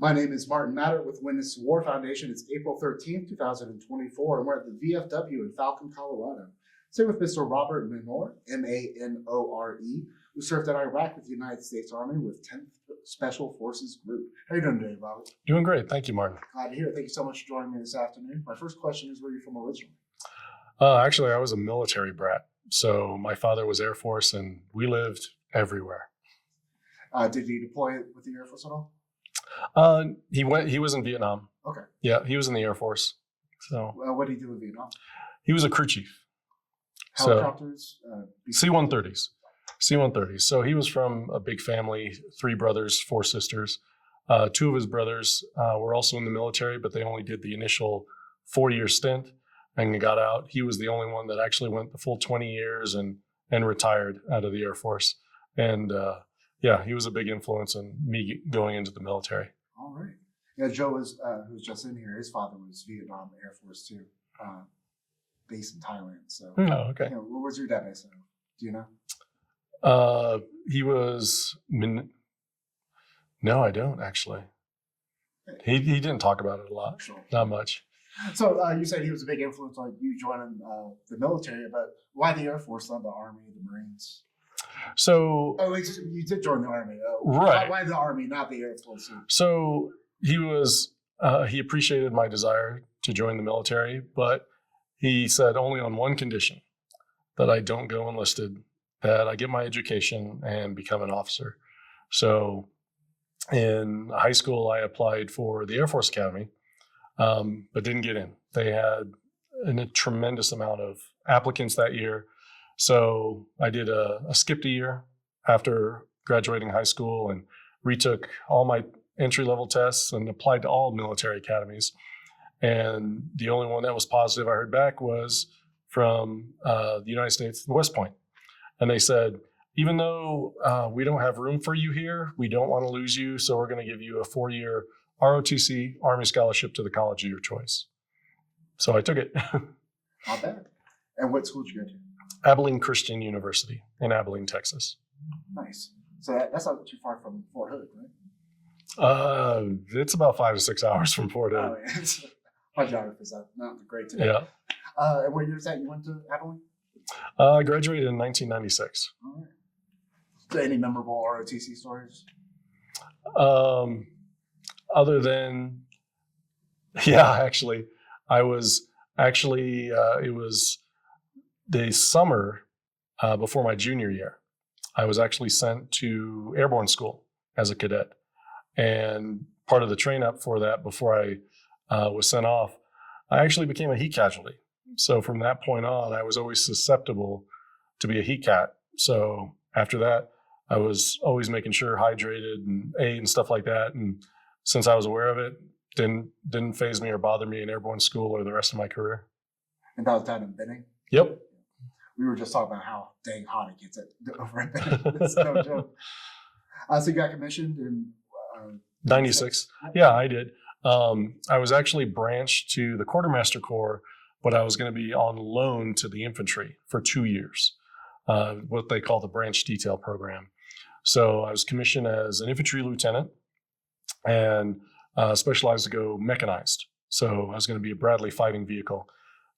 My name is Martin Matter with Witness War Foundation. It's April 13th, 2024, and we're at the VFW in Falcon, Colorado. Same with Mr. Robert Manore, M-A-N-O-R-E, who served in Iraq with the United States Army with 10th Special Forces Group. How are you doing today, Robert? Doing great. Thank you, Martin. Glad to hear it. Thank you so much for joining me this afternoon. My first question is, where are you from originally? Actually, I was a military brat. So my father was Air Force, and we lived everywhere. Did he deploy with the Air Force at all? He was in Vietnam. Okay. Yeah, he was in the Air Force. So what did he do in Vietnam? he was a crew chief. Helicopters? C-130s. C-130s. So he was from a big family, 3 brothers, 4 sisters. 2 of his brothers were also in the military, but they only did the initial 4-year stint and got out. He was the only one that actually went the full 20 years and retired out of the Air Force. And yeah, he was a big influence on me going into the military. All right. Yeah, Joe was who was just in here. His father was Vietnam Air Force too, based in Thailand. So, Oh, okay. where was your dad based in? Do you know? He was. No, I don't actually. He didn't talk about it a lot. Sure. Not much. So you said he was a big influence on you joining the military, but why the Air Force, not the Army, the Marines? So You did join the Army, right? Why the Army, not the Air Force? So he was. He appreciated my desire to join the military, but he said only on one condition: that I don't go enlisted, that I get my education and become an officer. So in high school, I applied for the Air Force Academy, but didn't get in. They had a tremendous amount of applicants that year. So I did skipped a year after graduating high school and retook all my entry-level tests and applied to all military academies. And the only one that was positive I heard back was from the United States, West Point. And they said, even though we don't have room for you here, we don't want to lose you, so we're going to give you a 4-year ROTC, Army Scholarship to the college of your choice. So I took it. Not bad. And what school did you go to? Abilene Christian University in Abilene, Texas. Nice. So that's not too far from Fort Hood, right? It's about 5 to 6 hours from Fort Hood. Oh, yeah. My geography is not great today. Yeah. And what year is that you went to Abilene? I graduated in 1996. All right. So any memorable ROTC stories? Other than, yeah, actually, I was actually, it was the summer before my junior year. I was actually sent to airborne school as a cadet. And part of the train up for that, before I was sent off, I actually became a heat casualty. So from that point on, I was always susceptible to be a heat cat. So after that, I was always making sure hydrated and ate and stuff like that. And since I was aware of it, didn't faze me or bother me in airborne school or the rest of my career. And that was down in Benning? Yep. We were just talking about how dang hot it gets over at Benning. It's no joke. So you got commissioned in 96. Yeah, I did. I was actually branched to the Quartermaster Corps, but I was going to be on loan to the infantry for 2 years, what they call the branch detail program. So I was commissioned as an infantry lieutenant and specialized to go mechanized. So I was going to be a Bradley fighting vehicle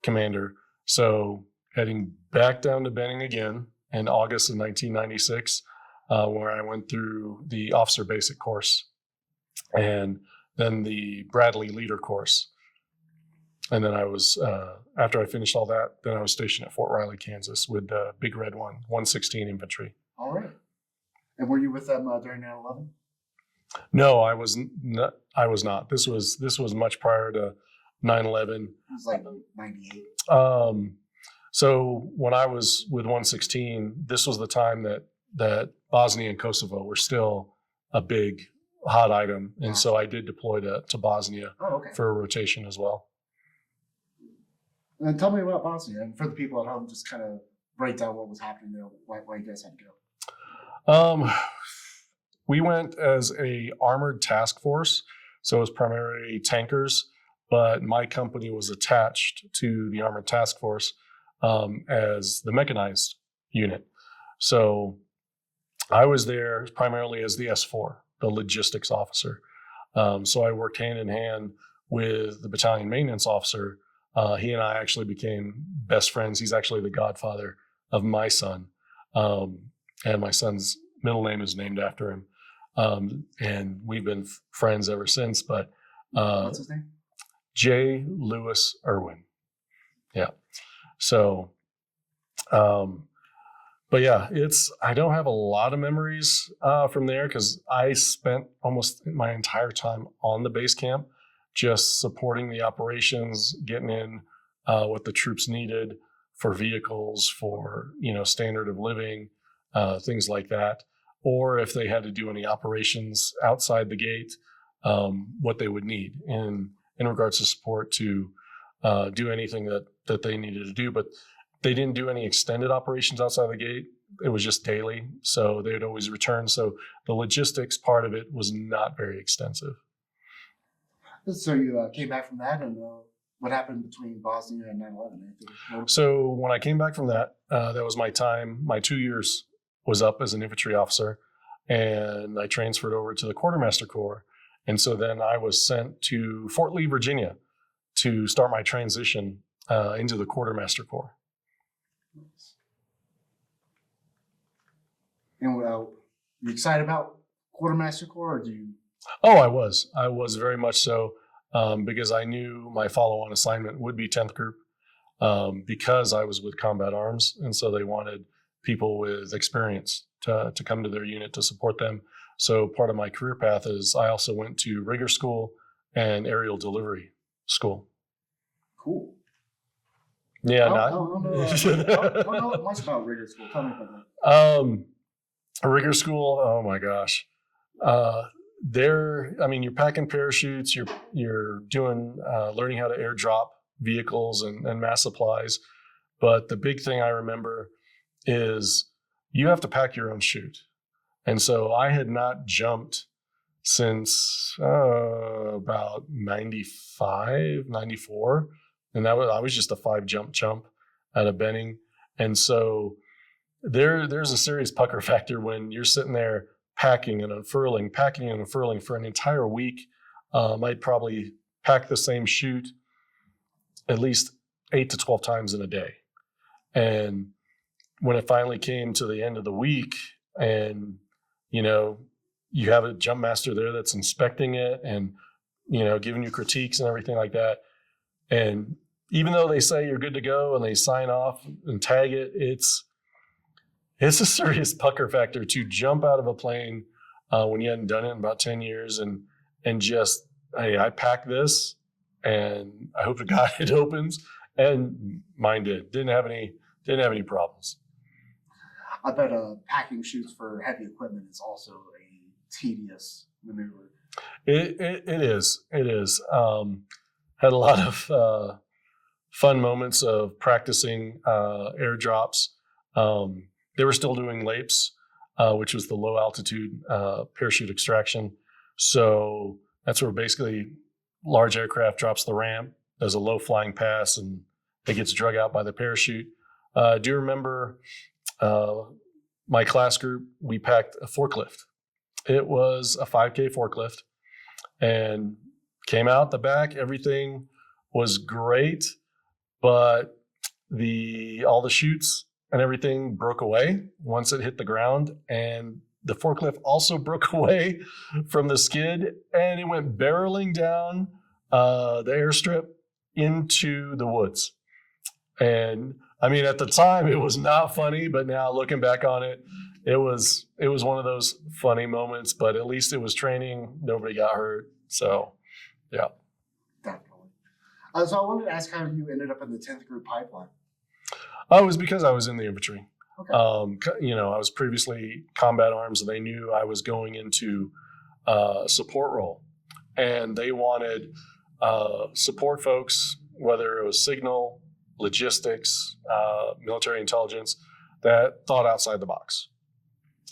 commander. So heading back down to Benning again in August of 1996, where I went through the officer basic course and then the Bradley leader course. And then I was, after I finished all that, then I was stationed at Fort Riley, Kansas with the Big Red 116 Infantry. All right. And were you with them during 9/11? No, I was not. This was much prior to 9/11. It was like 98. So when I was with 116, this was the time that Bosnia and Kosovo were still a big hot item. And so I did deploy to Bosnia for a rotation as well. And tell me about Bosnia, and for the people at home, just kind of break down what was happening there, why you guys had to go. We went as a armored task force, so it was primarily tankers, but my company was attached to the armored task force as the mechanized unit. So I was there primarily as the S4, the logistics officer. So I worked hand in hand with the battalion maintenance officer. He and I actually became best friends. He's actually the godfather of my son. And my son's middle name is named after him. And we've been friends ever since. But What's his name? J. Lewis Irwin. Yeah. So, but yeah, I don't have a lot of memories from there because I spent almost my entire time on the base camp, just supporting the operations, getting in what the troops needed for vehicles, for, standard of living, things like that. Or if they had to do any operations outside the gate, what they would need in regards to support to do anything that they needed to do. But they didn't do any extended operations outside the gate. It was just daily. So they would always return. So the logistics part of it was not very extensive. So you came back from that, and what happened between Bosnia and 9/11? So when I came back from that, that was my time. My 2 years was up as an infantry officer, and I transferred over to the Quartermaster Corps. And so then I was sent to Fort Lee, Virginia, to start my transition into the Quartermaster Corps. And you excited about Quartermaster Corps, or do you? Oh, I was very much so, because I knew my follow-on assignment would be 10th Group, because I was with Combat Arms, and so they wanted people with experience to come to their unit to support them. So part of my career path is I also went to rigger school and aerial delivery school. Cool. Yeah, I don't know much about rigger school. Tell me about that. Rigger school, oh my gosh. You're packing parachutes, you're doing learning how to airdrop vehicles and mass supplies. But the big thing I remember is you have to pack your own chute. And so I had not jumped since about 95, 94. And I was just a 5-jump jump out of Benning. And so there's a serious pucker factor when you're sitting there packing and unfurling for an entire week. I'd probably pack the same chute at least 8 to 12 times in a day. And when it finally came to the end of the week and, you have a jump master there that's inspecting it and, giving you critiques and everything like that. And even though they say you're good to go and they sign off and tag it, it's a serious pucker factor to jump out of a plane when you hadn't done it in about 10 years and just, hey, I packed this and I hope to God it opens. And mine did. Didn't have any problems. I bet packing chutes for heavy equipment is also a tedious maneuver. It is. Had a lot of fun moments of practicing airdrops. They were still doing LAPES, which was the low altitude parachute extraction. So that's where basically large aircraft drops the ramp, does a low flying pass, and it gets drug out by the parachute. Do you remember my class group? We packed a forklift. It was a 5K forklift and came out the back. Everything was great, but all the chutes and everything broke away once it hit the ground, and the forklift also broke away from the skid, and it went barreling down the airstrip into the woods. And at the time it was not funny, but now looking back on it, it was one of those funny moments. But at least it was training; nobody got hurt. So, yeah. Definitely. So I wanted to ask how you ended up in the 10th Group pipeline. It was because I was in the infantry. Okay. I was previously Combat Arms, and they knew I was going into a support role, and they wanted support folks, whether it was signal, logistics, military intelligence, that thought outside the box.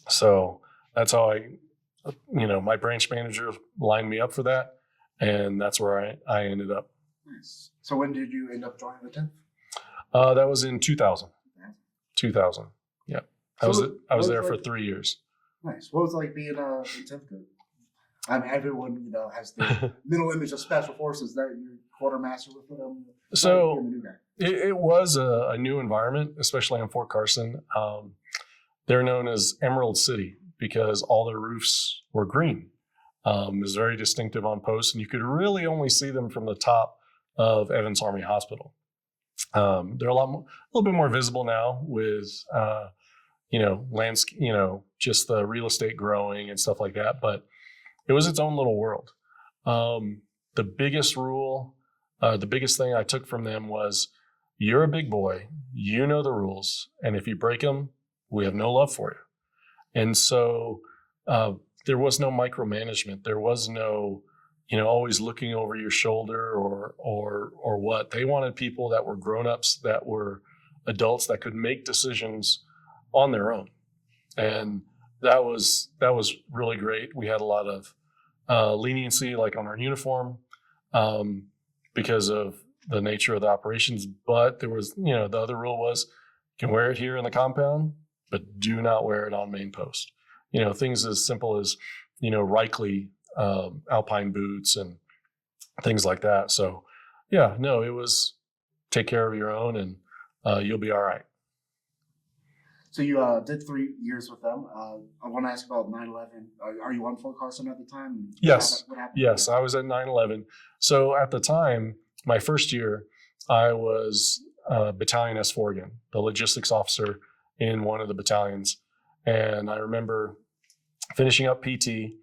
So that's how my branch manager lined me up for that, and that's where I ended up. Nice. So when did you end up joining the 10th? That was in 2000. 2000. Yeah. I was there for 3 years. Nice. What was it like being in 10th Group? Everyone, has the mental image of special forces that you're quartermaster with them. So You're the new guy. it was a new environment, especially on Fort Carson. They're known as Emerald City because all their roofs were green. It was very distinctive on post, and you could really only see them from the top of Evans Army Hospital. They're a little bit more visible now with, landscape, just the real estate growing and stuff like that. But it was its own little world. The biggest rule, the biggest thing I took from them was, you're a big boy, you know the rules, and if you break them, we have no love for you. And so there was no micromanagement. There was no, always looking over your shoulder or what. They wanted people that were grown-ups, that were adults, that could make decisions on their own. And that was really great. We had a lot of leniency, like on our uniform, because of the nature of the operations. But there was, the other rule was, you can wear it here in the compound, but do not wear it on main post. Things as simple as, Reichly alpine boots and things like that. So yeah, no, it was take care of your own and you'll be all right. So you did 3 years with them. I want to ask about 9/11. Are you on Fort Carson at the time? Yes. What happened? Yes, I was at 9/11. So at the time, my first year, I was Battalion S4 again, the logistics officer in one of the battalions. And I remember finishing up PT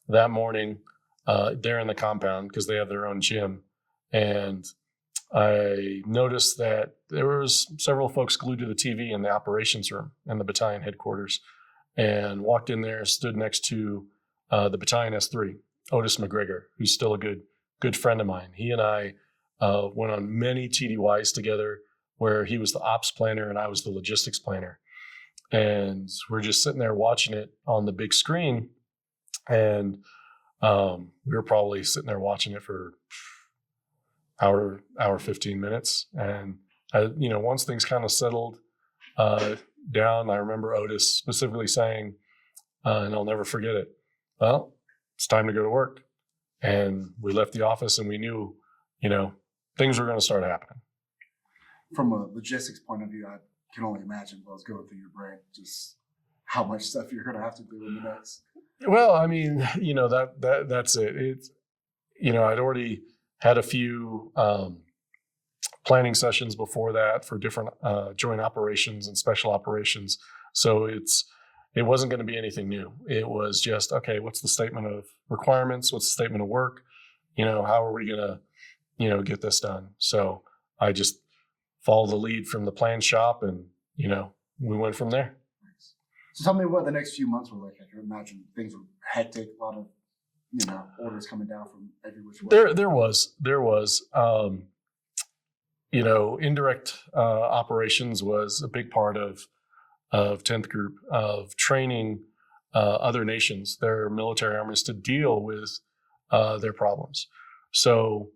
that morning there in the compound because they have their own gym. And I noticed that there was several folks glued to the TV in the operations room in the battalion headquarters, and walked in there, stood next to the Battalion S3, Otis McGregor, who's still a good friend of mine. He and I went on many TDYs together where he was the ops planner and I was the logistics planner. And we're just sitting there watching it on the big screen. And we were probably sitting there watching it for hour 15 minutes. And, once things kind of settled down, I remember Otis specifically saying, and I'll never forget it, well, it's time to go to work. And we left the office and we knew, things were going to start happening. From a logistics point of view, I can only imagine what was going through your brain, just how much stuff you're going to have to do in the next. Well, I mean, that's it. It's, I'd already had a few planning sessions before that for different joint operations and special operations. So it wasn't going to be anything new. It was just, okay, what's the statement of requirements? What's the statement of work? How are we going to, get this done? So I just followed the lead from the plan shop and, we went from there. So tell me what the next few months were like. I can imagine things were hectic, a lot of, orders coming down from every which way. There was, indirect operations was a big part of 10th Group, of training other nations, their military armies, to deal with their problems. So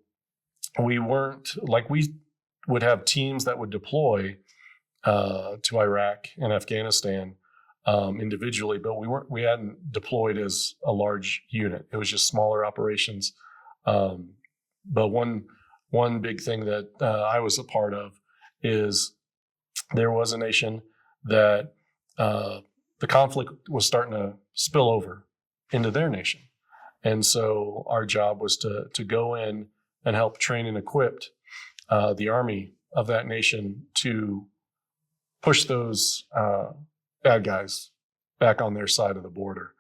we weren't, like, we would have teams that would deploy to Iraq and Afghanistan individually, but we hadn't deployed as a large unit. It was just smaller operations. But one big thing that I was a part of is there was a nation that the conflict was starting to spill over into their nation. And so our job was to go in and help train and equip the army of that nation to push those bad guys back on their side of the border.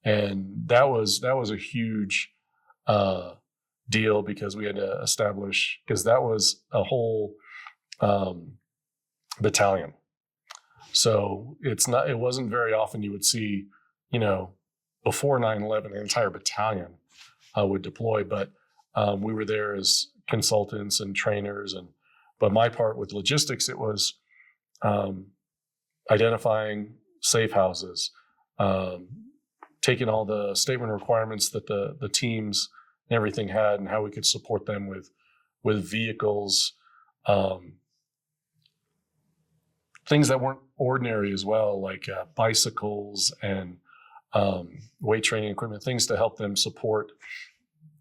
And that was a huge deal because we had to establish, because that was a whole battalion. So it wasn't very often you would see, before 9/11, an entire battalion would deploy, but we were there as consultants and trainers. But my part with logistics, it was identifying safe houses, taking all the statement requirements that the teams and everything had, and how we could support them with vehicles, things that weren't ordinary as well, like bicycles and weight training equipment, things to help them support,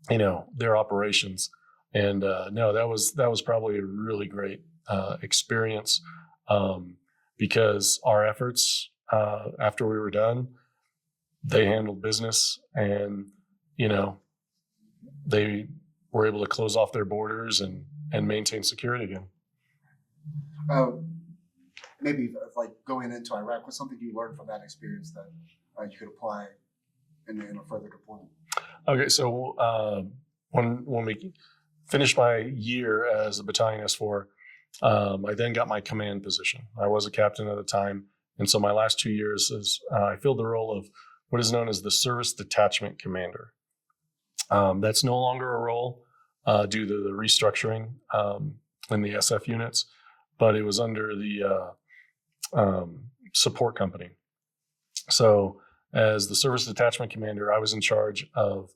their operations. And no, that was probably a really great experience, because our efforts after we were done, they handled business, and they were able to close off their borders and maintain security again. Maybe like going into Iraq, what's something you learned from that experience that you could apply in a further deployment? Okay, so when we finished my year as a battalion S4, I then got my command position. I was a captain at the time, and so my last 2 years I filled the role of what is known as the Service Detachment Commander. That's no longer a role due to the restructuring in the SF units, but it was under the support company. So as the Service Detachment Commander, I was in charge of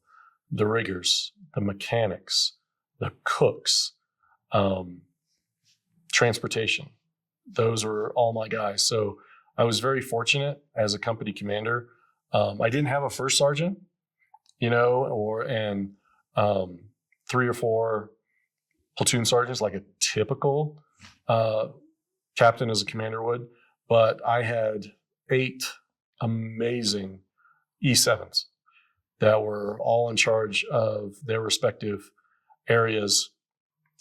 the riggers, the mechanics, the cooks, transportation. Those were all my guys. So I was very fortunate as a company commander. I didn't have a first sergeant, and 3 or 4 platoon sergeants like a typical captain as a commander would, but I had 8 amazing E7s that were all in charge of their respective areas.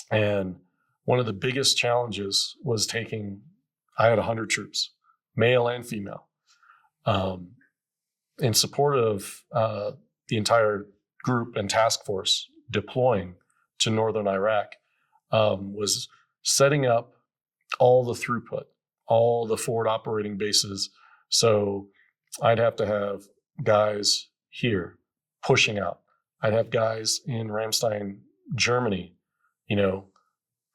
And one of the biggest challenges was I had 100 troops, male and female, in support of the entire group and task force deploying to northern Iraq, was setting up all the throughput, all the forward operating bases. So I'd have to have guys here pushing out. I'd have guys in Ramstein, Germany,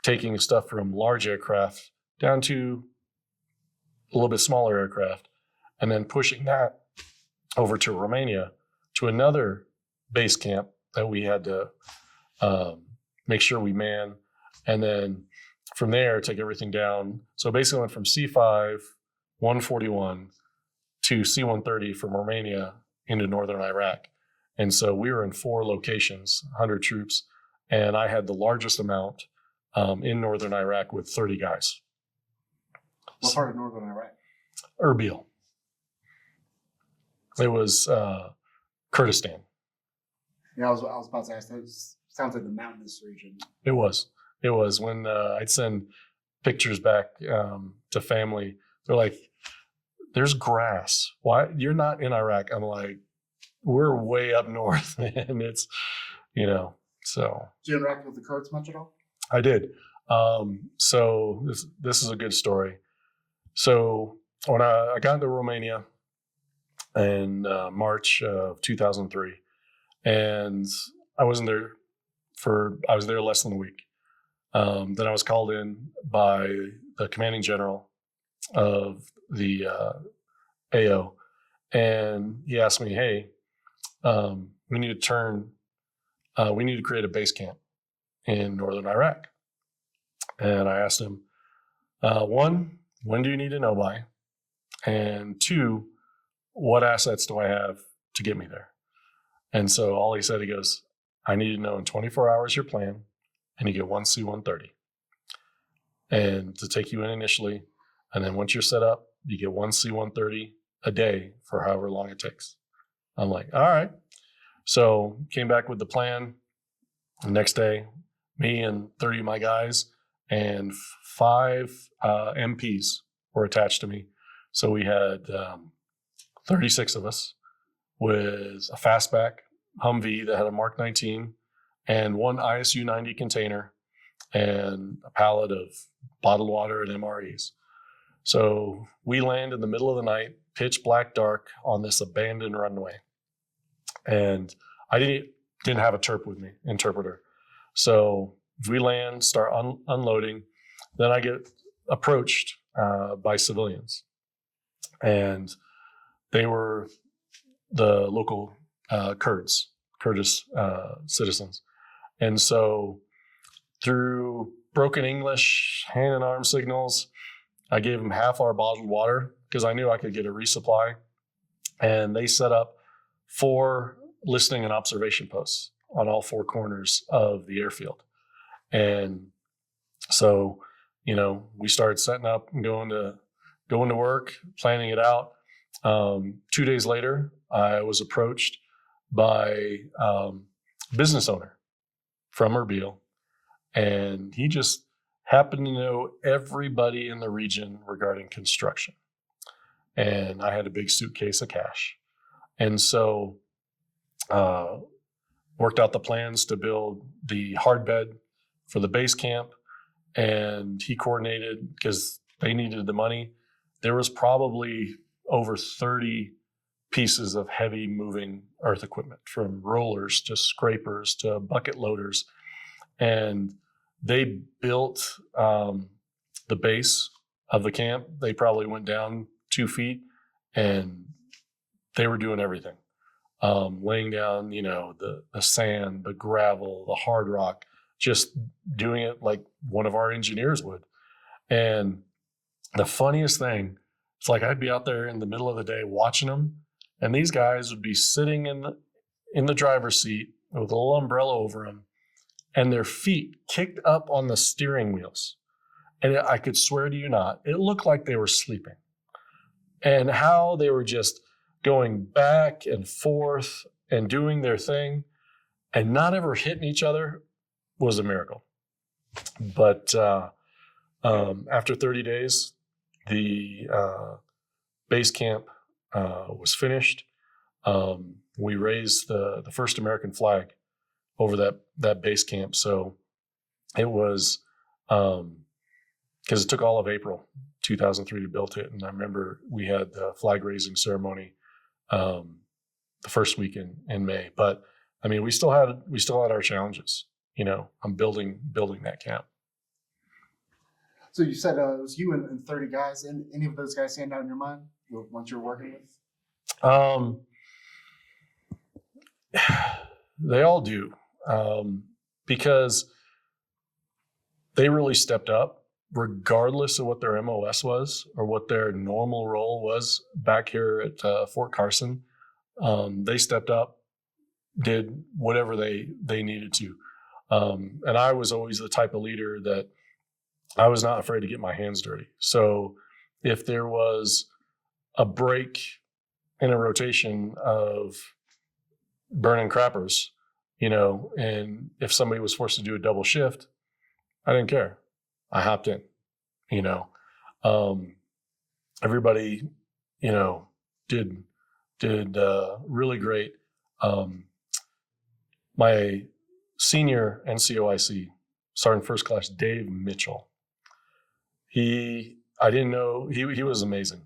taking stuff from large aircraft down to a little bit smaller aircraft, and then pushing that over to Romania to another base camp that we had to make sure we man, and then from there take everything down. So basically went from C5, 141 to C-130 from Romania into northern Iraq. And so we were in 4 locations, 100 troops, and I had the largest amount in northern Iraq with 30 guys. What part of northern Iraq? Erbil. It was Kurdistan. Yeah, I was about to ask. That sounds like the mountainous region. It was when I'd send pictures back to family. They're like, "There's grass. Why you're not in Iraq?" I'm like, "We're way up north, and it's, So. Did you interact with the Kurds much at all? I did. So this is a good story. So when I got into Romania in March of 2003, and I was there less than a week. Then I was called in by the commanding general of the AO, and he asked me, "Hey, we need to create a base camp in northern Iraq." And I asked him, 1, when do you need to know by? And 2, what assets do I have to get me there? And so all he said, he goes, "I need to know in 24 hours your plan, and you get 1 C-130. And to take you in initially, and then once you're set up, you get 1 C-130 a day for however long it takes." I'm like, all right. So came back with the plan. The next day, me and 30 of my guys and 5 MPs were attached to me. So we had 36 of us with a fastback Humvee that had a Mark 19 and 1 ISU 90 container and a pallet of bottled water and MREs. So we land in the middle of the night, pitch black dark, on this abandoned runway. And I didn't have a interpreter. So we land, start unloading. Then I get approached by civilians. And they were the local Kurdish citizens. And so through broken English, hand and arm signals, I gave them half our bottled water because I knew I could get a resupply. And they set up 4 listening and observation posts on all 4 corners of the airfield. And so, we started setting up and going to work, planning it out. 2 days later, I was approached by a business owner from Erbil, and he just happened to know everybody in the region regarding construction. And I had a big suitcase of cash. And so worked out the plans to build the hard bed for the base camp. And he coordinated, because they needed the money. There was probably over 30 pieces of heavy moving earth equipment, from rollers to scrapers to bucket loaders. And they built the base of the camp. They probably went down 2 feet, and they were doing everything. Laying down, the sand, the gravel, the hard rock, just doing it like one of our engineers would. And the funniest thing, it's like I'd be out there in the middle of the day watching them, and these guys would be sitting in the driver's seat with a little umbrella over them, and their feet kicked up on the steering wheels. And I could swear to you not, it looked like they were sleeping. And how they were just going back and forth and doing their thing and not ever hitting each other was a miracle. But after 30 days, the base camp was finished. We raised the first American flag over that base camp. So it was, because it took all of April 2003 to build it. And I remember we had the flag raising ceremony the first week in May. But I mean, we still had our challenges. I'm building that camp. So you said it was you and 30 guys. And any of those guys stand out in your mind once you're working with? They all do, because they really stepped up, regardless of what their MOS was or what their normal role was back here at Fort Carson. They stepped up, did whatever they needed to. And I was always the type of leader that I was not afraid to get my hands dirty. So if there was a break in a rotation of burning crappers, and if somebody was forced to do a double shift, I didn't care. I hopped in, everybody, did really great. My senior NCOIC, Sergeant First Class Dave Mitchell, I didn't know, he was amazing.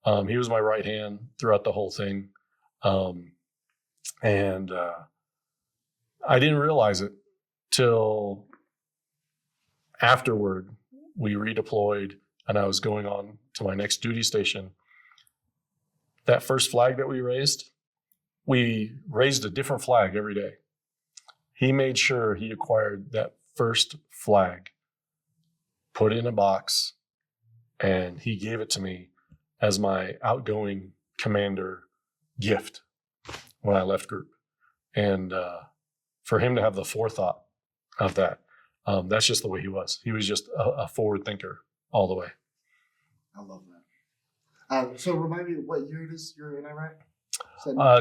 He was my right hand throughout the whole thing. And I didn't realize it till afterward. We redeployed and I was going on to my next duty station. That first flag that we raised a different flag every day. He made sure he acquired that first flag, put it in a box, and he gave it to me as my outgoing commander gift when I left group. And for him to have the forethought of that, that's just the way he was. He was just a forward thinker all the way. I love that. So remind me, what year it is you're in Iraq?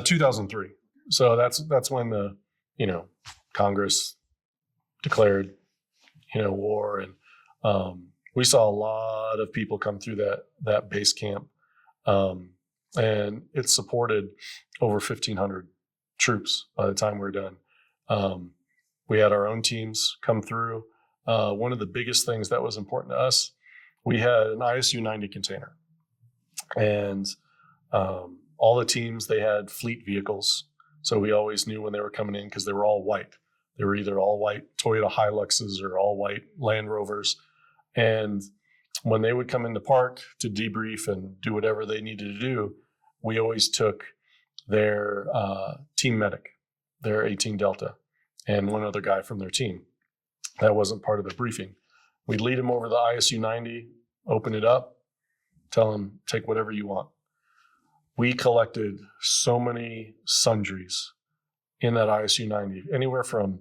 2003. So that's when the Congress declared war, and we saw a lot of people come through that base camp, and it supported over 1,500 troops by the time we were done. We had our own teams come through. One of the biggest things that was important to us, we had an ISU 90 container, and all the teams, they had fleet vehicles. So we always knew when they were coming in because they were all white. They were either all white Toyota Hiluxes or all white Land Rovers. And when they would come into park to debrief and do whatever they needed to do, we always took their team medic, their 18 Delta, and one other guy from their team. That wasn't part of the briefing. We'd lead them over the ISU 90, open it up, tell them, take whatever you want. we collected so many sundries in that ISU 90, anywhere from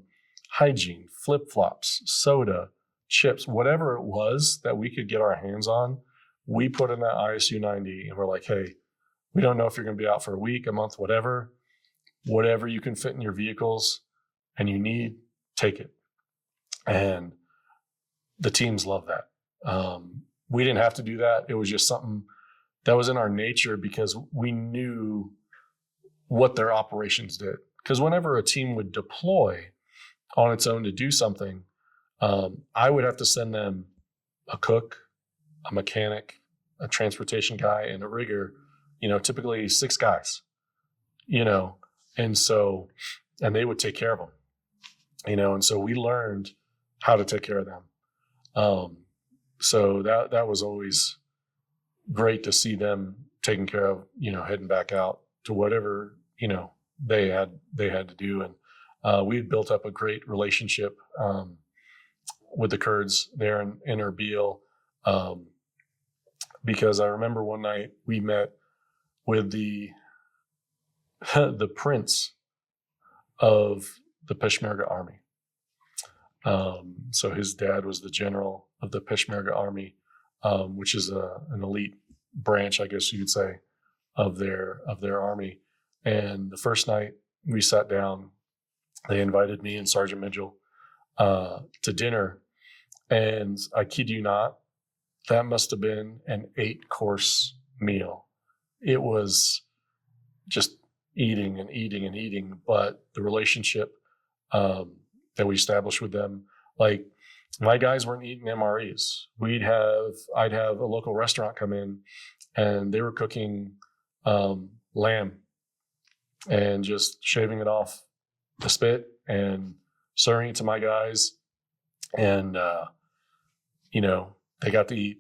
hygiene, flip-flops, soda, chips, whatever it was that we could get our hands on, we put in that ISU 90 and we're like, hey, we don't know if you're going to be out for a week, a month, whatever you can fit in your vehicles and you need, take it. And the teams love that. We didn't have to do that. It was just something that was in our nature because we knew what their operations did. Because whenever a team would deploy on its own to do something, I would have to send them a cook, a mechanic, a transportation guy, and a rigger, typically 6 guys, and they would take care of them, and so we learned how to take care of them. So that was always great to see them taken care of, heading back out to whatever, they had to do. And we had built up a great relationship with the Kurds there in Erbil, because I remember one night we met with the prince of the Peshmerga army. So his dad was the general of the Peshmerga army, which is an elite branch, I guess you could say, of their army. And the first night we sat down, they invited me and Sergeant Mitchell to dinner. And I kid you not, that must have been an 8-course meal. It was just eating and eating and eating, but the relationship that we established with them, like my guys weren't eating MREs. I'd have a local restaurant come in and they were cooking lamb and just shaving it off the spit and serving it to my guys. And, they got to eat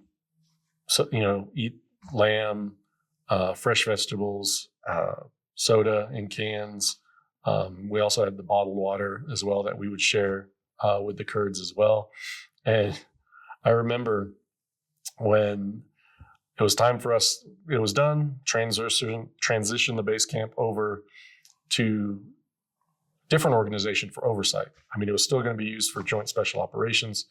lamb, fresh vegetables, soda in cans. We also had the bottled water as well that we would share with the Kurds as well. And I remember when it was time for us, it was done, transition the base camp over to different organization for oversight. I mean, it was still going to be used for joint special operations,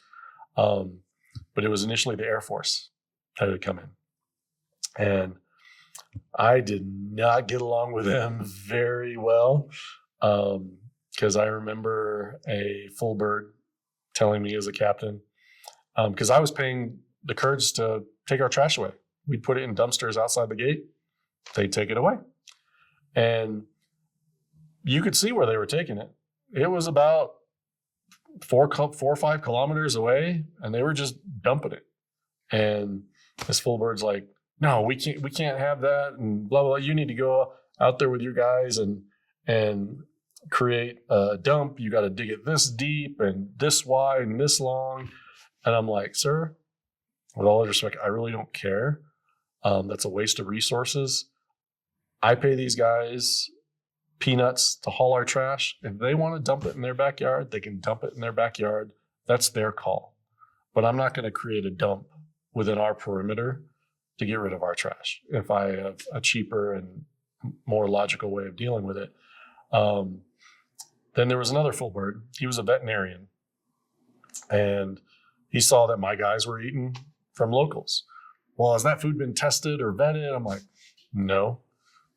but it was initially the Air Force that had come in. And I did not get along with them very well, because I remember a full bird telling me as a captain, because I was paying the Kurds to take our trash away. We'd put it in dumpsters outside the gate. They'd take it away. And you could see where they were taking it. It was about 4 or 5 kilometers away, and they were just dumping it. And this full bird's like, no, we can't have that, and blah, blah, blah. You need to go out there with your guys and create a dump. You got to dig it this deep and this wide and this long. And I'm like, sir, with all due respect, I really don't care. That's a waste of resources. I pay these guys peanuts to haul our trash. If they want to dump it in their backyard, they can dump it in their backyard. That's their call. But I'm not going to create a dump within our perimeter to get rid of our trash if I have a cheaper and more logical way of dealing with it. Then there was another full bird. He was a veterinarian. And he saw that my guys were eating from locals. Well, has that food been tested or vetted? I'm like, no.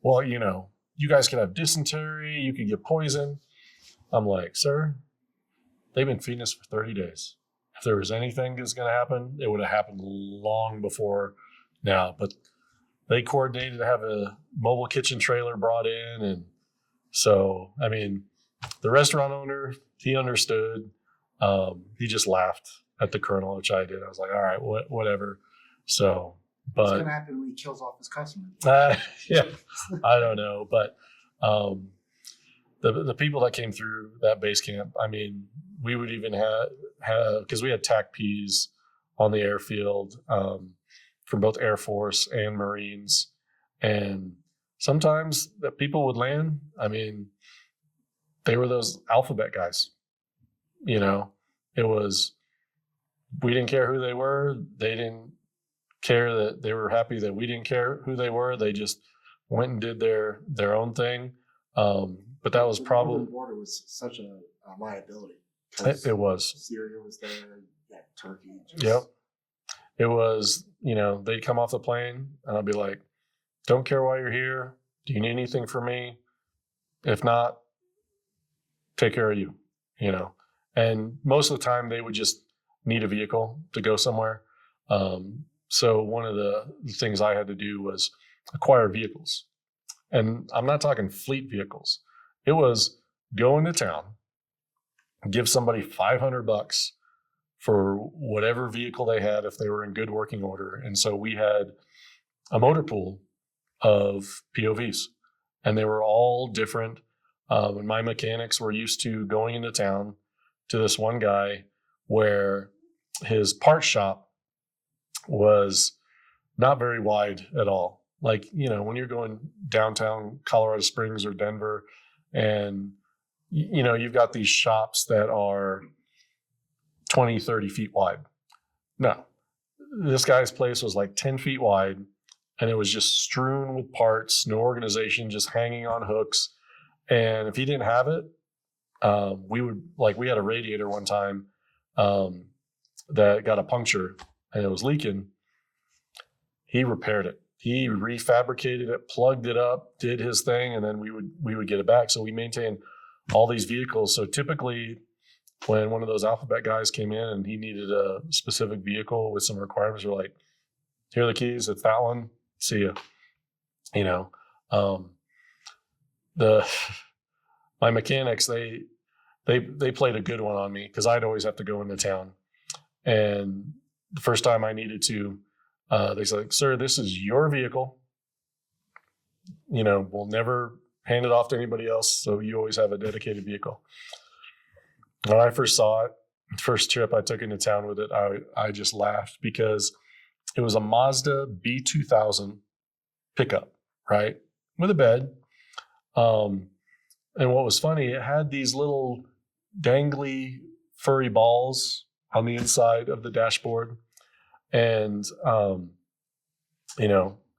Well, you guys could have dysentery. You could get poison. I'm like, sir, they've been feeding us for 30 days. If there was anything that's going to happen, it would have happened long before now. But they coordinated to have a mobile kitchen trailer brought in. And so, I mean, the restaurant owner, he understood. He just laughed at the colonel, which I did. I was like, all right, whatever. So, but what's going to happen when he kills off his customer? Yeah, I don't know. But the people that came through that base camp, I mean, we would even have because we had TACPs on the airfield from both Air Force and Marines. And sometimes that people would land, I mean, they were those alphabet guys. It was, we didn't care who they were. They didn't care that they were happy that we didn't care who they were. They just went and did their own thing. But that was The probably northern border was such a liability. it was. Syria was there, yeah, Turkey. Yep. It was, they'd come off the plane and I'd be like, don't care why you're here. Do you need anything from me? If not, take care of you, And most of the time they would just need a vehicle to go somewhere. So one of the things I had to do was acquire vehicles. And I'm not talking fleet vehicles. It was go into town, give somebody $500 for whatever vehicle they had if they were in good working order. And so we had a motor pool of POVs, and they were all different. And my mechanics were used to going into town to this one guy where his part shop was not very wide at all. Like, when you're going downtown Colorado Springs or Denver, and you've got these shops that are 20, 30 feet wide. No, this guy's place was like 10 feet wide, and it was just strewn with parts, no organization, just hanging on hooks. And if he didn't have it, we had a radiator one time that got a puncture and it was leaking. He repaired it. He refabricated it, plugged it up, did his thing, and then we would get it back. So we maintained all these vehicles. So typically when one of those alphabet guys came in and he needed a specific vehicle with some requirements, we're like, here are the keys, it's that one, see ya. My mechanics, they played a good one on me because I'd always have to go into town. And the first time I needed to, they said, sir, this is your vehicle. We'll never hand it off to anybody else. So you always have a dedicated vehicle. When I first saw it, the first trip I took into town with it, I just laughed because it was a Mazda B2000 pickup, right? With a bed. And what was funny, it had these little dangly furry balls on the inside of the dashboard. And, kind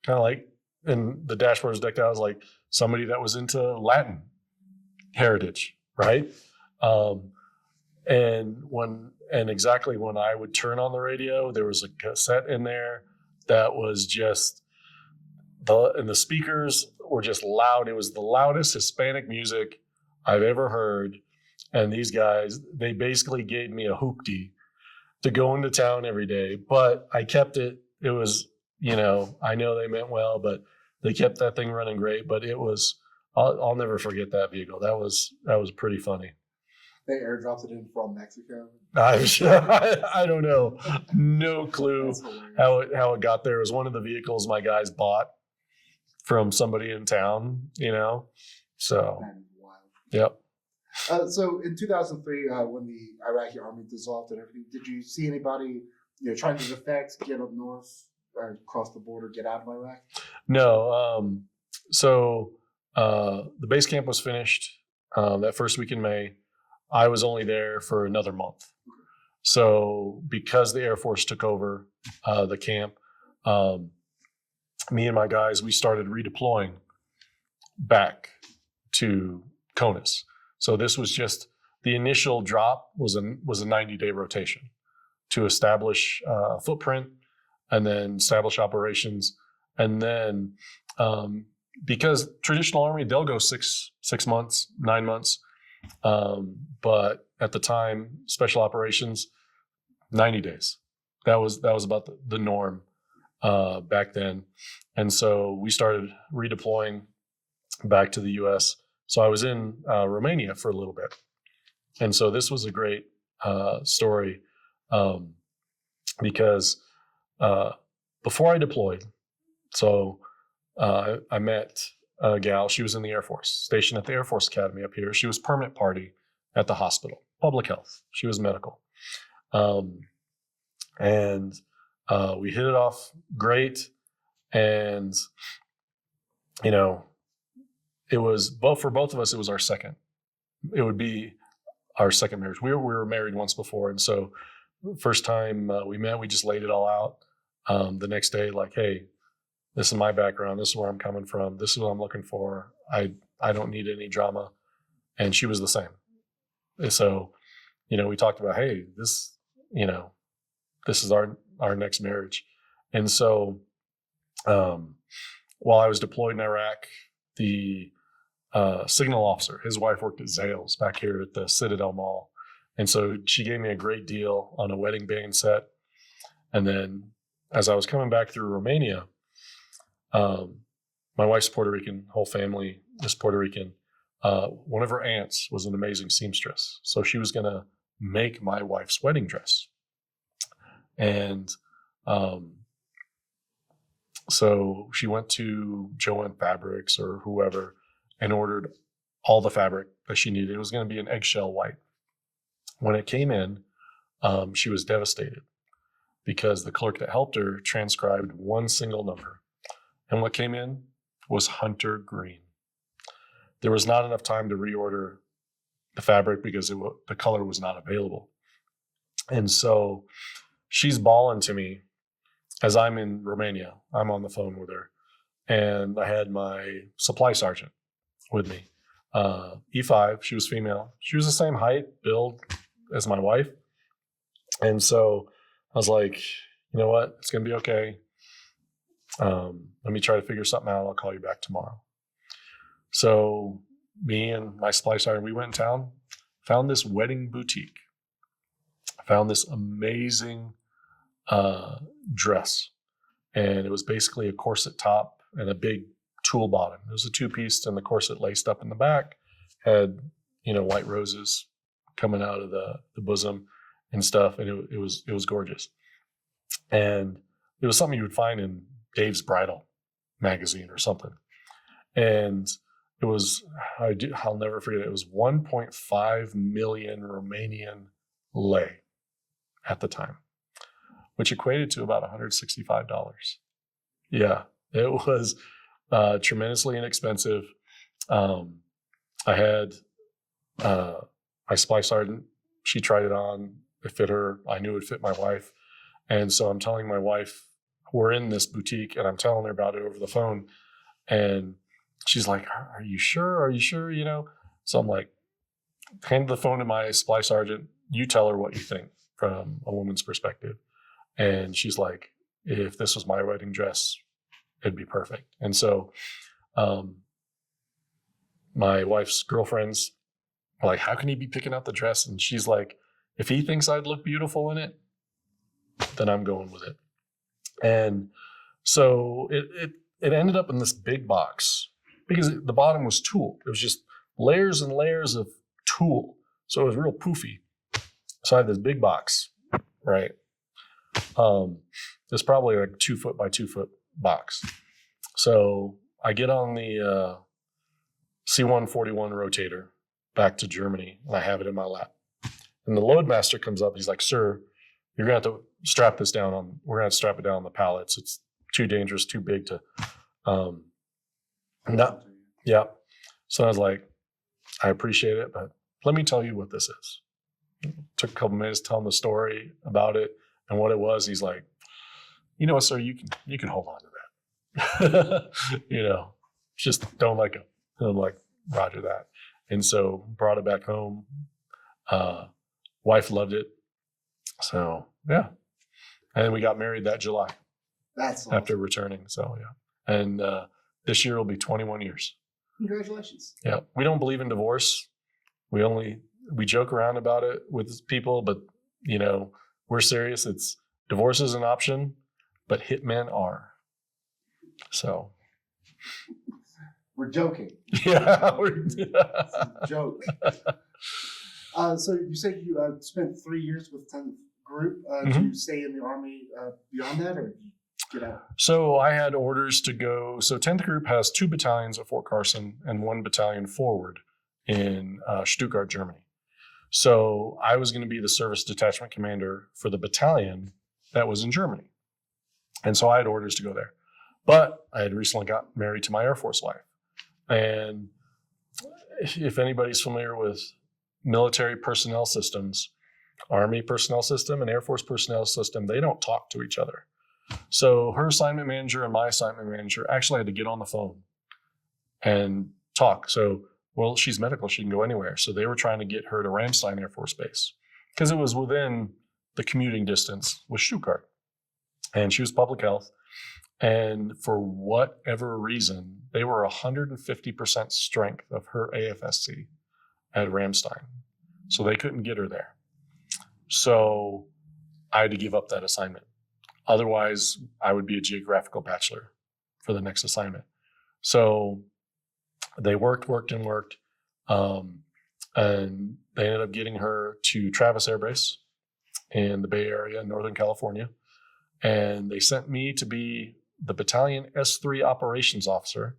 of like, and the dashboard was decked out as like somebody that was into Latin heritage, right? And exactly when I would turn on the radio, there was a cassette in there that was just and the speakers were just loud. It was the loudest Hispanic music I've ever heard. And these guys, they basically gave me a hoopty to go into town every day, but I kept it. It was, I know they meant well, but they kept that thing running great. But it was, I'll never forget that vehicle. That was pretty funny. They airdropped it in from Mexico. I don't know. No clue how it got there. It was one of the vehicles my guys bought from somebody in town, So, Wild. Yep. So in 2003, when the Iraqi army dissolved and everything, did you see anybody, trying to defect, get up north, or cross the border, get out of Iraq? No. So the base camp was finished that first week in May. I was only there for another month. So because the Air Force took over the camp, me and my guys, we started redeploying back to CONUS. So this was just the initial drop was a 90-day rotation to establish a footprint and then establish operations. And then because traditional Army, they'll go six months, 9 months. But at the time, special operations, 90 days. That was about the norm back then. And so we started redeploying back to the U.S. So I was in Romania for a little bit. And so this was a great story because before I deployed, so I met a gal. She was in the Air Force, stationed at the Air Force Academy up here. She was permanent party at the hospital, public health. She was medical. And we hit it off great. And, it was for both of us, it was it would be our second marriage. We were married once before. And so first time we met, we just laid it all out. The next day, like, hey, This is my background. This is where I'm coming from. This is what I'm looking for. I don't need any drama. And she was the same. And so, we talked about, hey, this is our next marriage. And so, while I was deployed in Iraq, the signal officer, his wife worked at Zales back here at the Citadel Mall. And so she gave me a great deal on a wedding band set. And then as I was coming back through Romania, my wife's Puerto Rican, whole family is Puerto Rican. One of her aunts was an amazing seamstress. So she was going to make my wife's wedding dress. And so she went to Joann Fabrics or whoever and ordered all the fabric that she needed. It was going to be an eggshell white. When it came in, she was devastated because the clerk that helped her transcribed one single number. And what came in was hunter green. There was not enough time to reorder the fabric because the color was not available. And so she's bawling to me as I'm in Romania. I'm on the phone with her. And I had my supply sergeant with me. E5, she was female. She was the same height, build as my wife. And so I was like, you know what? It's going to be okay. Let me try to figure something out. I'll call you back tomorrow. So me and my supply sergeant, we went in town, found this wedding boutique, found this amazing dress. And it was basically a corset top and a big tulle bottom. It was a two-piece, and the corset laced up in the back, had, white roses coming out of the bosom and stuff. And it was gorgeous. And it was something you would find in Dave's Bridal magazine or something. And it was, I'll never forget it. It was 1.5 million Romanian lei at the time, which equated to about $165. Yeah, it was tremendously inexpensive. I had my supply sergeant, she tried it on, it fit her, I knew it would fit my wife. And so I'm telling my wife, we're in this boutique, and I'm telling her about it over the phone. And she's like, are you sure? Are you sure? So I'm like, hand the phone to my supply sergeant. You tell her what you think from a woman's perspective. And she's like, if this was my wedding dress, it'd be perfect. And so my wife's girlfriends were like, how can he be picking out the dress? And she's like, if he thinks I'd look beautiful in it, then I'm going with it. And so it ended up in this big box because the bottom was tulle. It was just layers and layers of tulle. So it was real poofy. So I had this big box, right? It's probably like 2 foot by 2 foot box. So I get on the C-141 rotator back to Germany, and I have it in my lap. And the loadmaster comes up. He's like, sir, you're going to have to strap this down we're going to strap it down on the pallets. It's too dangerous, too big to, yeah. So I was like, I appreciate it, but let me tell you what this is. Took a couple minutes telling the story about it and what it was. He's like, you know what, sir, you can hold on to that. Just don't let go. And I'm like, roger that. And so brought it back home. Wife loved it. So yeah. And then we got married that July. That's awesome. After returning. So yeah. And this year will be 21 years. Congratulations. Yeah. We don't believe in divorce. We joke around about it with people, but we're serious. It's divorce is an option, but hitmen are. So we're joking. Yeah. It's a joke. So you said you spent 3 years with 10th Group. Did you stay in the Army beyond that, or did you get out? So I had orders to go. So 10th Group has 2 battalions at Fort Carson and 1 battalion forward in Stuttgart, Germany. So I was going to be the service detachment commander for the battalion that was in Germany. And so I had orders to go there. But I had recently got married to my Air Force wife. And if anybody's familiar with military personnel systems, Army personnel system and Air Force personnel system, they don't talk to each other. So her assignment manager and my assignment manager actually had to get on the phone and talk. So, well, she's medical, she can go anywhere. So they were trying to get her to Ramstein Air Force Base because it was within the commuting distance with Stuttgart. And she was public health. And for whatever reason, they were 150% strength of her AFSC at Ramstein. So they couldn't get her there. So I had to give up that assignment. Otherwise, I would be a geographical bachelor for the next assignment. So they worked. And they ended up getting her to Travis Air Base in the Bay Area in Northern California. And they sent me to be the Battalion S3 Operations Officer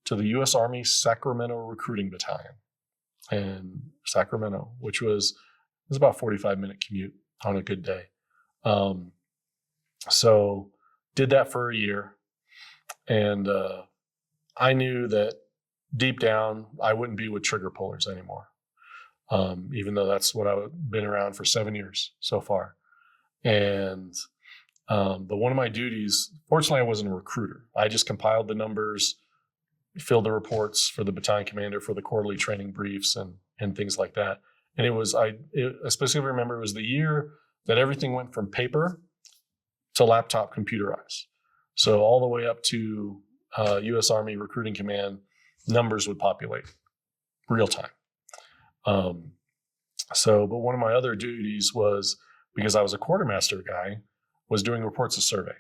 to the U.S. Army Sacramento Recruiting Battalion in Sacramento, which was about a 45-minute commute on a good day. So did that for a year. And I knew that deep down, I wouldn't be with trigger pullers anymore, even though that's what I've been around for 7 years so far. And but one of my duties, fortunately, I wasn't a recruiter. I just compiled the numbers, filled the reports for the battalion commander for the quarterly training briefs and things like that. And I specifically remember it was the year that everything went from paper to laptop computerized. So all the way up to U.S. Army Recruiting Command, numbers would populate real time. But one of my other duties was, because I was a quartermaster guy, was doing reports of survey,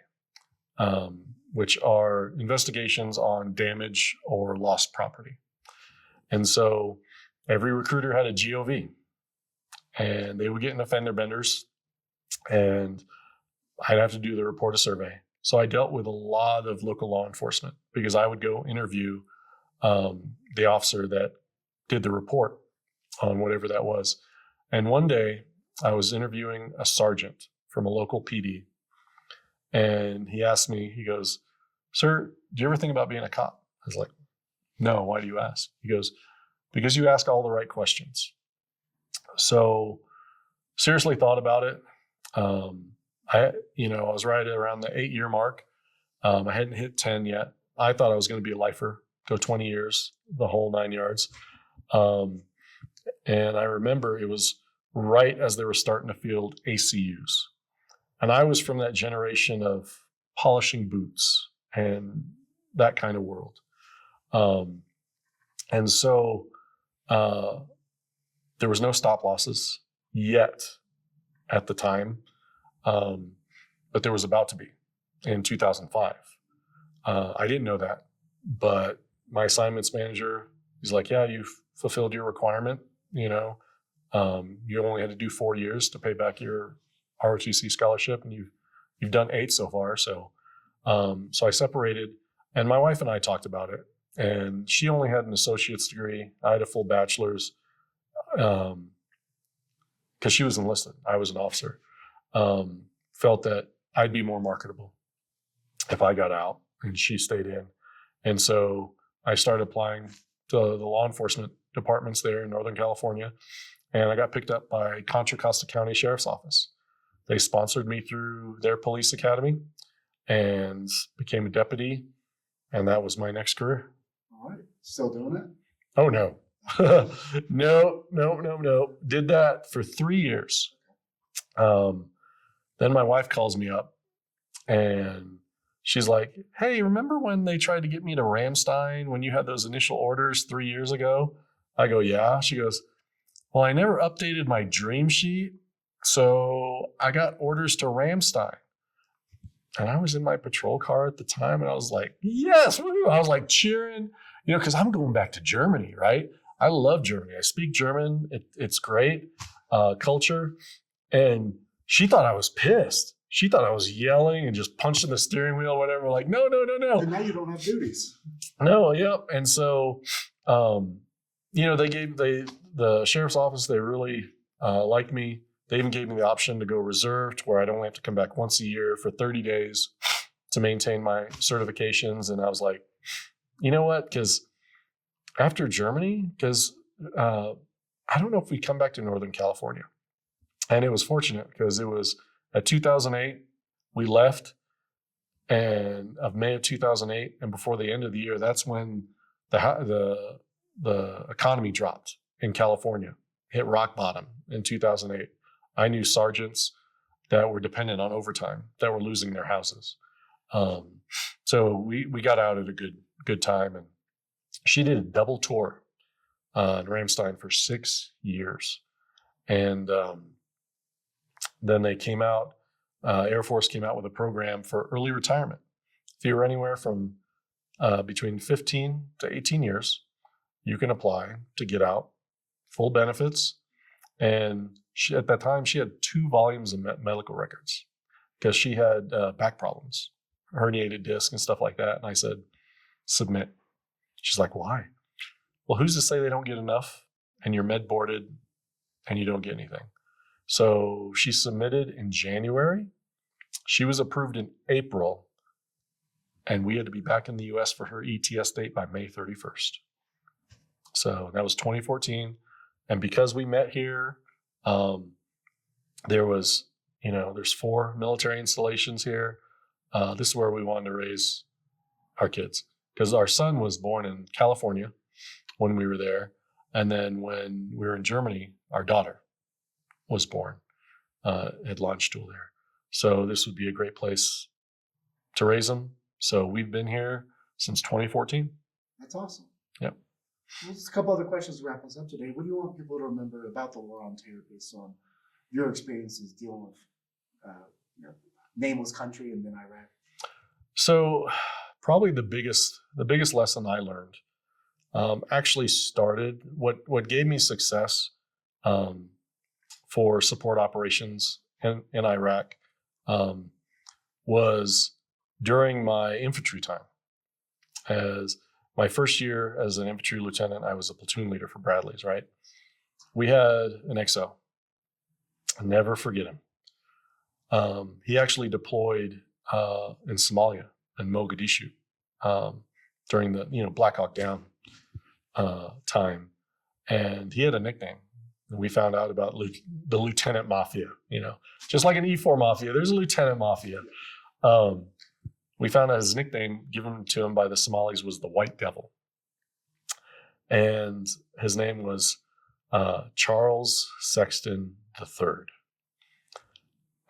which are investigations on damage or lost property. And so every recruiter had a GOV, and they would get in fender benders, and I'd have to do the report of survey. So I dealt with a lot of local law enforcement because I would go interview the officer that did the report on whatever that was. And one day I was interviewing a sergeant from a local PD. And he asked me, he goes, "Sir, do you ever think about being a cop?" I was like, "No, why do you ask?" He goes, "Because you ask all the right questions." So seriously thought about it. I was right around the 8-year mark. I hadn't hit 10 yet. I thought I was going to be a lifer, go 20 years, the whole 9 yards. And I remember it was right as they were starting to field ACUs. And I was from that generation of polishing boots and that kind of world. And so there was no stop losses yet at the time, but there was about to be in 2005. I didn't know that, but my assignments manager, he's like, "Yeah, you've fulfilled your requirement. You only had to do 4 years to pay back your ROTC scholarship, and you've done 8 so far." So I separated, and my wife and I talked about it. And she only had an associate's degree. I had a full bachelor's because she was enlisted. I was an officer. Felt that I'd be more marketable if I got out and she stayed in. And so I started applying to the law enforcement departments there in Northern California. And I got picked up by Contra Costa County Sheriff's Office. They sponsored me through their police academy and became a deputy. And that was my next career. All right. Still doing it? Oh, no. No. Did that for 3 years. Then my wife calls me up and she's like, "Hey, remember when they tried to get me to Ramstein when you had those initial orders 3 years ago?" I go, "Yeah." She goes, "Well, I never updated my dream sheet, so I got orders to Ramstein." And I was in my patrol car at the time, and I was like, "Yes!" Woo! I was like cheering, because I'm going back to Germany, right? I love Germany. I speak German. It's great culture. And she thought I was pissed. She thought I was yelling and just punching the steering wheel or whatever. Like, no. And now you don't have duties. No, yep. And so, the sheriff's office, they really liked me. They even gave me the option to go reserved, where I'd only have to come back once a year for 30 days to maintain my certifications. And I was like, you know what? Because after Germany, I don't know if we come back to Northern California. And it was fortunate because it was at 2008, we left. and of May of 2008, and before the end of the year, that's when the economy dropped in California, hit rock bottom in 2008. I knew sergeants that were dependent on overtime that were losing their houses. So we got out at a good time, and she did a double tour in Ramstein for 6 years, and then they came out. Air Force came out with a program for early retirement. If you were anywhere from between 15 to 18 years, you can apply to get out, full benefits. And at that time, she had 2 volumes of medical records because she had back problems, herniated disc and stuff like that. And I said, submit. She's like, why? Well, who's to say they don't get enough and you're med boarded and you don't get anything? So she submitted in January. She was approved in April, and we had to be back in the US for her ETS date by May 31st. So that was 2014. And because we met here, there's 4 military installations here. This is where we wanted to raise our kids, because our son was born in California when we were there. And then when we were in Germany, our daughter was born at launch school there. So this would be a great place to raise them. So we've been here since 2014. That's awesome. Yep. Well, just a couple other questions to wrap us up today. What do you want people to remember about the war on terror based on your experiences dealing with nameless country and then Iraq? So probably the biggest lesson I learned actually started what gave me success for support operations in Iraq was during my infantry time. As my first year as an infantry lieutenant, I was a platoon leader for Bradley's, right? We had an XO. I'll never forget him. He actually deployed in Somalia and Mogadishu during the Black Hawk Down time, and he had a nickname. And we found out about the Lieutenant Mafia. Just like an E4 Mafia, there's a Lieutenant Mafia. We found out his nickname given to him by the Somalis was the White Devil, and his name was Charles Sexton III.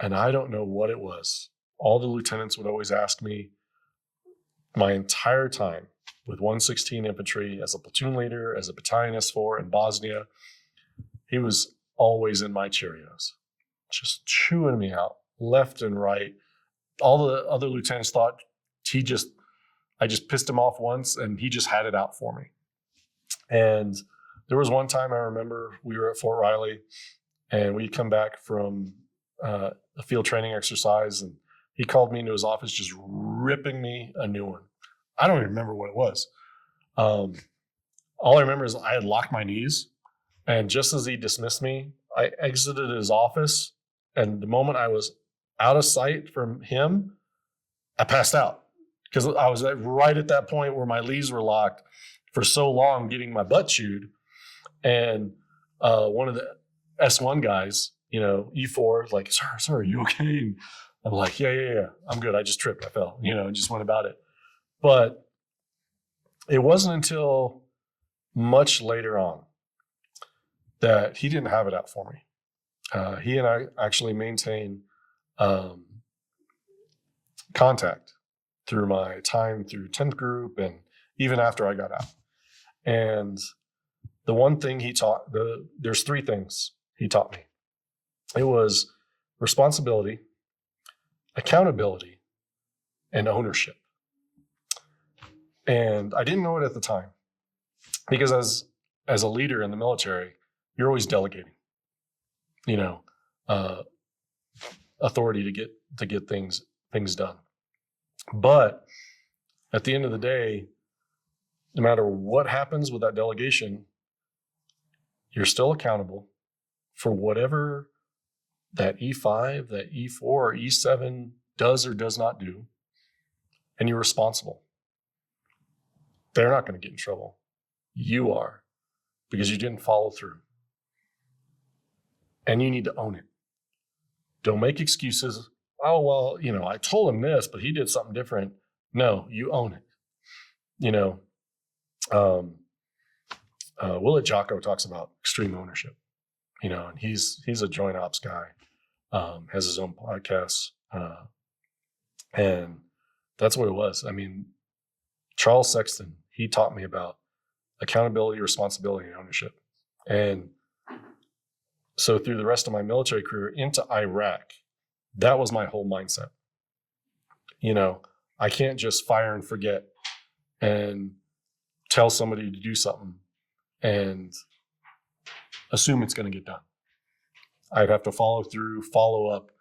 And I don't know what it was. All the lieutenants would always ask me my entire time with 116 Infantry as a platoon leader, as a battalion S4 in Bosnia. He was always in my Cheerios, just chewing me out left and right. All the other lieutenants thought I just pissed him off once and he just had it out for me. And there was one time I remember we were at Fort Riley and we'd come back from a field training exercise, and he called me into his office just ripping me a new one. I don't even remember what it was. All I remember is I had locked my knees, and just as he dismissed me, I exited his office, and the moment I was out of sight from him, I passed out because I was right at that point where my knees were locked for so long getting my butt chewed. And one of the S1 guys, E4, like, sir, are you okay? And I'm like, yeah, I'm good. I just tripped. I fell, and just went about it. But it wasn't until much later on that he didn't have it out for me. He and I actually maintain contact through my time through 10th group and even after I got out. And the one thing he taught, there's 3 things he taught me. It was responsibility, accountability, and ownership. And I didn't know it at the time because as a leader in the military, you're always delegating, authority to get things done. But at the end of the day, no matter what happens with that delegation, you're still accountable for whatever that E5, that E4, or E7 does or does not do, and you're responsible. They're not going to get in trouble. You are, because you didn't follow through. And you need to own it. Don't make excuses. oh, well, I told him this, but he did something different. No, you own it. Um, Willett Jocko talks about extreme ownership, and he's a joint ops guy, has his own podcast. And that's what it was. I mean, Charles Sexton, he taught me about accountability, responsibility, and ownership. And so through the rest of my military career into Iraq, that was my whole mindset. I can't just fire and forget and tell somebody to do something and assume it's going to get done. I'd have to follow through, follow up.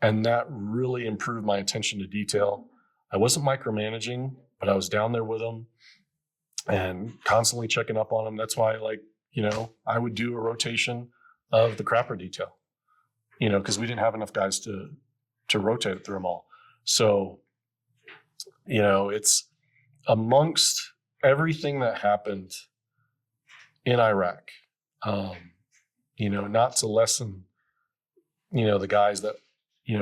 And that really improved my attention to detail. I wasn't micromanaging, but I was down there with them and constantly checking up on them. That's why, I would do a rotation of the crapper detail, because we didn't have enough guys to rotate through them all. So, it's amongst everything that happened in Iraq, not to lessen, the guys that,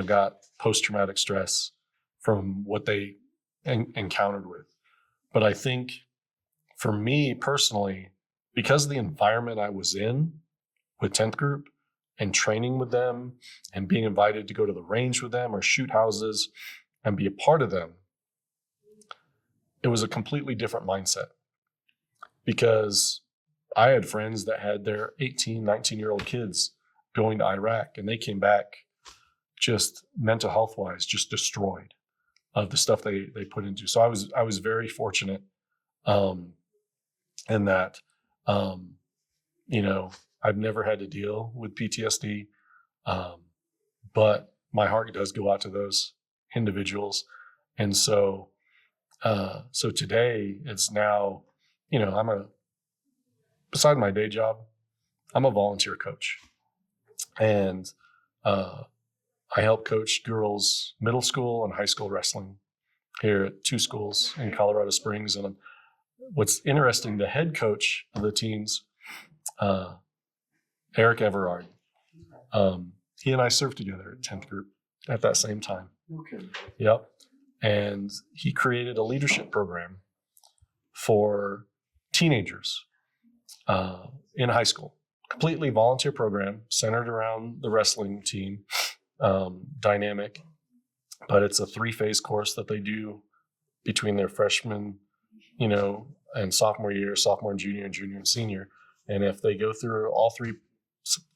got post-traumatic stress from what they encountered with. But I think for me personally, because of the environment I was in with 10th Group and training with them and being invited to go to the range with them or shoot houses and be a part of them, it was a completely different mindset. Because I had friends that had their 18, 19-year-old kids going to Iraq, and they came back just mental health wise, just destroyed of the stuff they put into. So I was very fortunate in that, I've never had to deal with PTSD, but my heart does go out to those individuals. And so today it's now, beside my day job, I'm a volunteer coach, and I help coach girls middle school and high school wrestling here at 2 schools in Colorado Springs. And what's interesting, the head coach of the teams, Eric Everard, he and I served together at 10th Group at that same time. Okay. Yep. And he created a leadership program for teenagers in high school, completely volunteer program centered around the wrestling team dynamic. But it's a 3-phase course that they do between their freshman, and sophomore year, sophomore and junior and senior. And if they go through all 3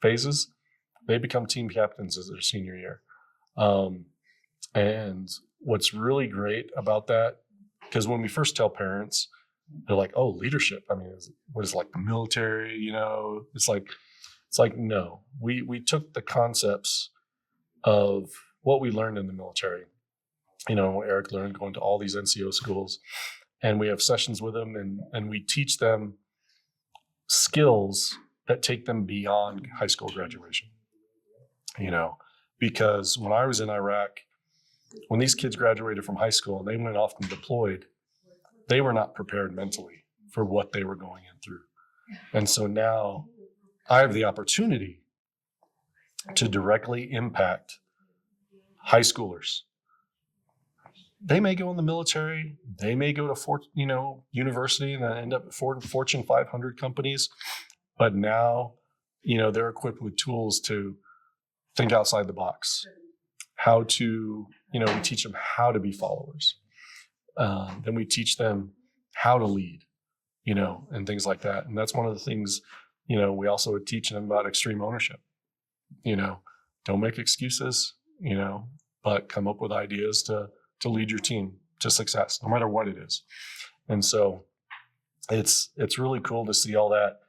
phases, they become team captains as their senior year. And what's really great about that, because when we first tell parents, they're like, "Oh, leadership. I mean, what is like the military? It's like no. We took the concepts of what we learned in the military. Eric learned going to all these NCO schools, and we have sessions with them, and we teach them skills that take them beyond high school graduation. Because when I was in Iraq, when these kids graduated from high school and they went off and deployed, they were not prepared mentally for what they were going in through. And so now I have the opportunity to directly impact high schoolers. They may go in the military, they may go to university and then end up at Fortune 500 companies, but now, they're equipped with tools to think outside the box. How to, we teach them how to be followers. Then we teach them how to lead, and things like that. And that's one of the things, we also teach them about extreme ownership. Don't make excuses, but come up with ideas to lead your team to success, no matter what it is. And so it's really cool to see all that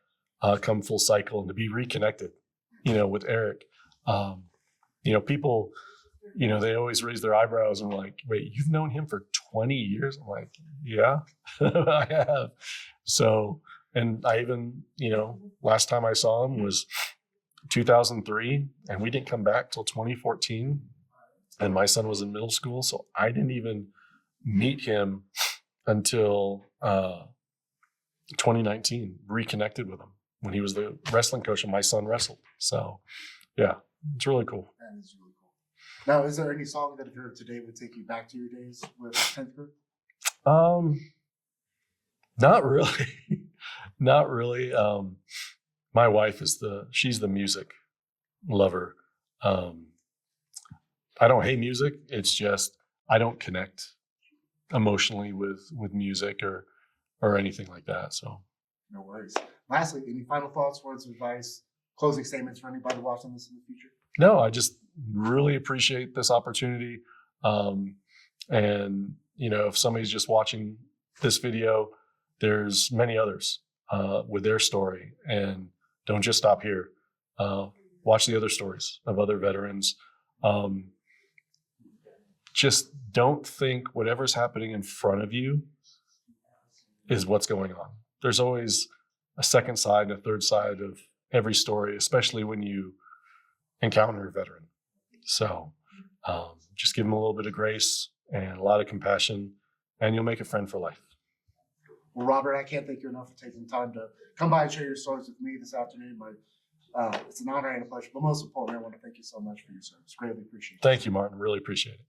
come full cycle and to be reconnected, with Eric. People, they always raise their eyebrows and like, "Wait, you've known him for 20 years?" I'm like, "Yeah, I have." So, and I even, last time I saw him was 2003, and we didn't come back till 2014. And my son was in middle school, so I didn't even meet him until 2019, reconnected with him when he was the wrestling coach and my son wrestled. So, yeah, it's really cool. That is really cool. Now, is there any song that if you heard today would take you back to your days with 10th group? Not really. Not really. My wife she's the music lover. I don't hate music. It's just I don't connect emotionally with music or anything like that. So No worries. Lastly, any final thoughts, words of advice, closing statements for anybody watching this in the future? no, I just really appreciate this opportunity. And if somebody's just watching this video, there's many others with their story, and don't just stop here. Watch the other stories of other veterans. Just don't think whatever's happening in front of you is what's going on. There's always a second side and a third side of every story, especially when you encounter a veteran. So just give them a little bit of grace and a lot of compassion, and you'll make a friend for life. Well, Robert, I can't thank you enough for taking the time to come by and share your stories with me this afternoon. It's an honor and a pleasure, but most importantly, I want to thank you so much for your service. Greatly appreciate it. Thank you, Martin. Really appreciate it.